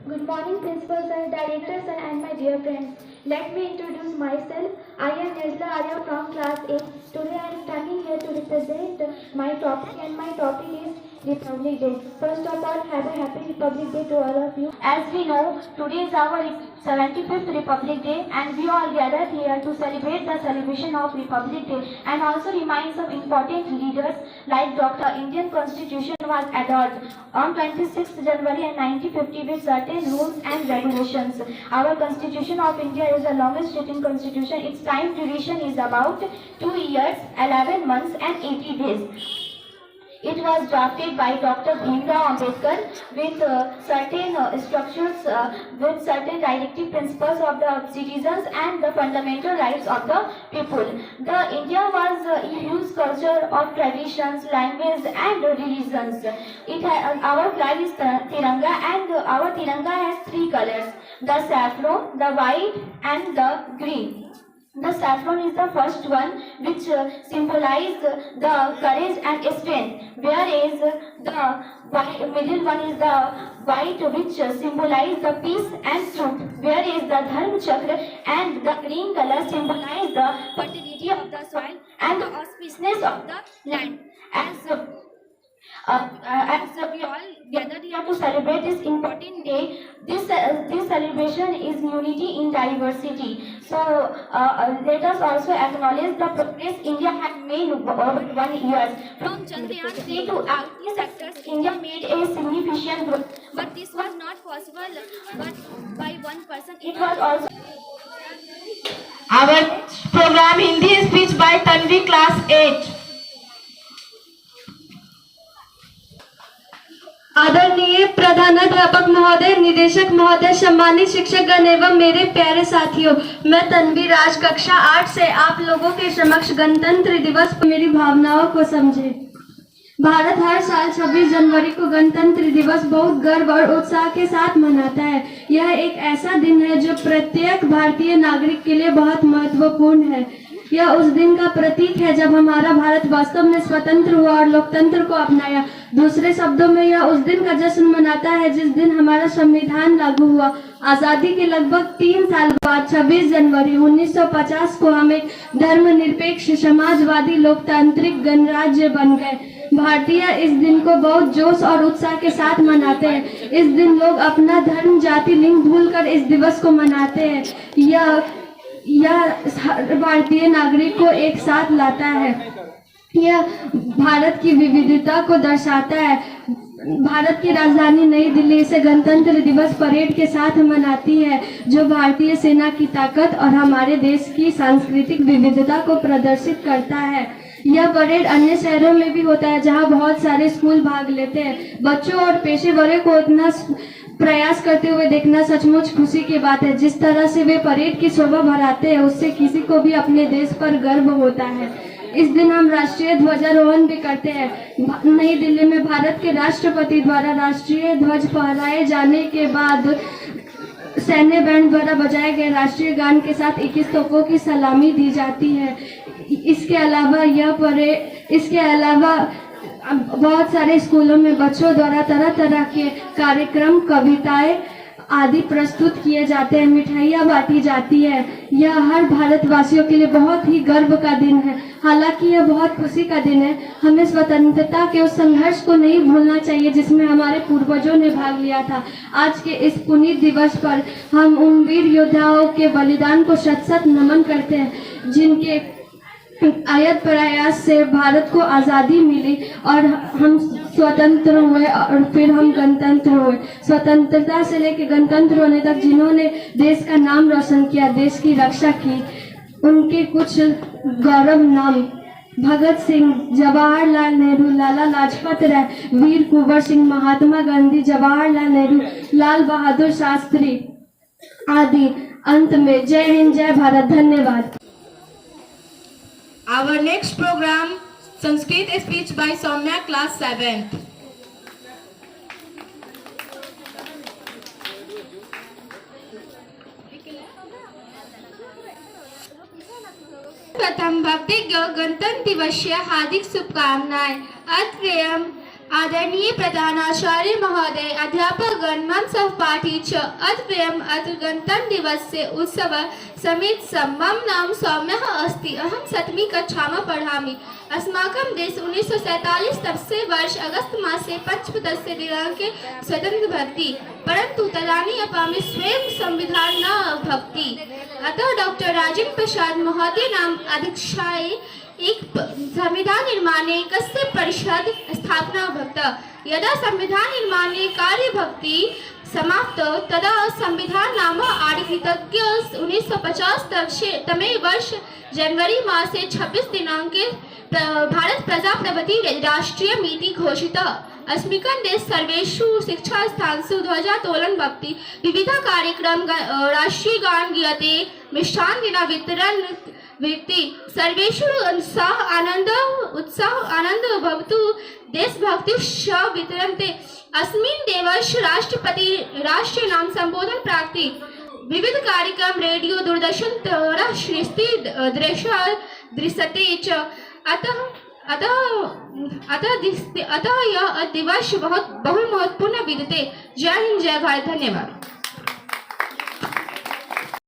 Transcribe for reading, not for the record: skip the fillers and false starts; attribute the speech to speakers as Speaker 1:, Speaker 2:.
Speaker 1: Good morning, principal sir, director sir, and my dear friends. Let me introduce myself. I am Nezla Arya from class 8. Today I am standing here to represent my topic, and my topic is Republic Day. First of all, have a happy Republic Day to all of you. As we know, today is our 75th Republic Day, and we all gathered here to celebrate the celebration of Republic Day and also remind some important leaders like Dr. Indian Constitution was adopted on 26th January 1950 with certain rules and regulations. Our Constitution of India is the longest written constitution. Its time duration is about 2 years, 11 months and 80 days. It was drafted by Dr. Bhimrao Ambedkar with certain structures, with certain directive principles of the citizens and the fundamental rights of the people. The India was a huge culture of traditions, language and religions. Our flag is Tiranga, and our Tiranga has 3 colors: the saffron, the white and the green. The saffron is the first one, which symbolizes the courage and strength, whereas the middle one is the white, which symbolizes the peace and truth, whereas the dharma chakra and the green color symbolize the fertility of the soil and the auspiciousness of the land. As we all gathered here to celebrate this important day, this celebration is unity in diversity. So let us also acknowledge the progress India had made over 1 year. From Chandrayaan 3 to IT sectors, India made a significant growth. But this was not possible by one person. It was also
Speaker 2: our program Hindi speech by Tanvi, class 8.
Speaker 3: आदरणीय प्रधानाध्यापक महोदय, निदेशक महोदय, सम्मानित शिक्षकगण एवं मेरे प्यारे साथियों, मैं तन्वी राज कक्षा 8 से आप लोगों के समक्ष गणतंत्र दिवस पर मेरी भावनाओं को समझे। भारत हर साल 26 जनवरी को गणतंत्र दिवस बहुत गर्व और उत्साह के साथ मनाता है। यह एक ऐसा दिन है जो प्रत्येक भारतीय नागरिक के लिए बहुत महत्वपूर्ण है। यह उस दिन का प्रतीक है जब हमारा भारत वास्तव में स्वतंत्र हुआ और लोकतंत्र को अपनाया। दूसरे शब्दों में यह उस दिन का जश्न मनाता है जिस दिन हमारा संविधान लागू हुआ। आजादी के लगभग 3 साल बाद 26 जनवरी 1950 को हम एक धर्मनिरपेक्ष समाजवादी लोकतांत्रिक गणराज्य बन गए। भारतीय इस दिन को बहुत जोश और उत्साह के साथ मनाते हैं। इस दिन लोग अपना धर्म, जाति, लिंग भूलकर इस दिवस को मनाते हैं। यह भारतीय नागरिक को एक साथ लाता है। यह भारत की विविधता को दर्शाता है। भारत की राजधानी नई दिल्ली इसे गणतंत्र दिवस परेड के साथ मनाती है, जो भारतीय सेना की ताकत और हमारे देश की सांस्कृतिक विविधता को प्रदर्शित करता है। यह परेड अन्य शहरों में भी होता है जहां बहुत सारे स्कूल भाग लेते हैं। बच्चों और पेशेवरों को इतना प्रयास करते हुए देखना सचमुच खुशी की बात है। जिस तरह से वे परेड की शोभा बढ़ाते हैं, उससे किसी को भी अपने देश पर गर्व होता है। इस दिन हम राष्ट्रीय ध्वजारोहण भी करते हैं। नई दिल्ली में भारत के राष्ट्रपति द्वारा राष्ट्रीय ध्वज फहराए जाने के बाद सैन्य बैंड द्वारा बजाए गए राष्ट्रीय गान के साथ 21 तोपों की सलामी दी जाती है। इसके अलावा बहुत सारे स्कूलों में बच्चों द्वारा तरह तरह के कार्यक्रम, कविताएं आदि प्रस्तुत किए जाते हैं। मिठाइयाँ बांटी जाती है। यह हर भारतवासियों के लिए बहुत ही गर्व का दिन है। हालांकि यह बहुत खुशी का दिन है। हमें स्वतंत्रता के उस संघर्ष को नहीं भूलना चाहिए जिसमें हमारे पूर्वजों ने भाग लिया था। आज के इस पुनीत दिवस पर हम उन वीर योद्धाओं के बलिदान को शत शत नमन करते हैं जिनके अयद प्रयास से भारत को आज़ादी मिली और हम स्वतंत्र हुए और फिर हम गणतंत्र हुए। स्वतंत्रता से लेकर गणतंत्र होने तक जिन्होंने देश का नाम रोशन किया, देश की रक्षा की, उनके कुछ गौरव नाम: भगत सिंह, जवाहरलाल नेहरू, लाला लाजपत राय, वीर कुंवर सिंह, महात्मा गांधी, जवाहरलाल नेहरू, लाल बहादुर शास्त्री आदि। अंत में जय हिंद, जय भारत। धन्यवाद।
Speaker 2: Our next program, Sanskrit speech by Soumya, class 7th.
Speaker 4: प्रथम भक्ति गणतंत्र दिवस हार्दिक शुभकामनाएं। अत्रयम
Speaker 2: आदरणीय प्रधानाचार्य महोदय, अध्यापकगण, मम सहपाठी च अद्वयम् अद्य गणतन्त्र दिवस्य उत्सव समित् मम नाम सौम्यः अस्ति। अहं 7वीं कक्षायां पठामि। अस्माकं देश 1947 तमसे वर्ष अगस्त मासे 15 दिनाङ्के स्वतन्त्र भवति, परन्तु तदानीम् अपि स्वयं संविधान न भवति। अतः डॉक्टर राजेन्द्र प्रसाद महोदय नाम अध्यक्षाय एक संविधान निर्माणे कस्य परिषद स्थापना भवति। यदा संविधान निर्माणे कार्य भवति समाप्त तदा संविधान नाम आधिकृत्य 1950 तमे वर्ष जनवरी मासे 26 दिनाङ्के भारत प्रजाप्रभुति राष्ट्रीय नीति घोषिता। अस्मिन् देश सर्वेषु शिक्षा स्थानेषु ध्वजातोलन भवति। विविध कार्यक्रम राष्ट्रीय गान गीयते, मिष्टान्न विना वितरण व्यक्ति सर्वेषु उत्साह आनंद भवतु। देशभक्ति श वितरन्ते। अस्मिन् दिवसे राष्ट्रपति राष्ट्रीय नाम संबोधन प्राप्ति। विविध कार्यक्रम रेडियो दूरदर्शन द्वारा दृश्यते च। अतः यह दिवस बहुत महत्वपूर्ण विद्यते। जय हिंद, जय भारत, धन्यवाद।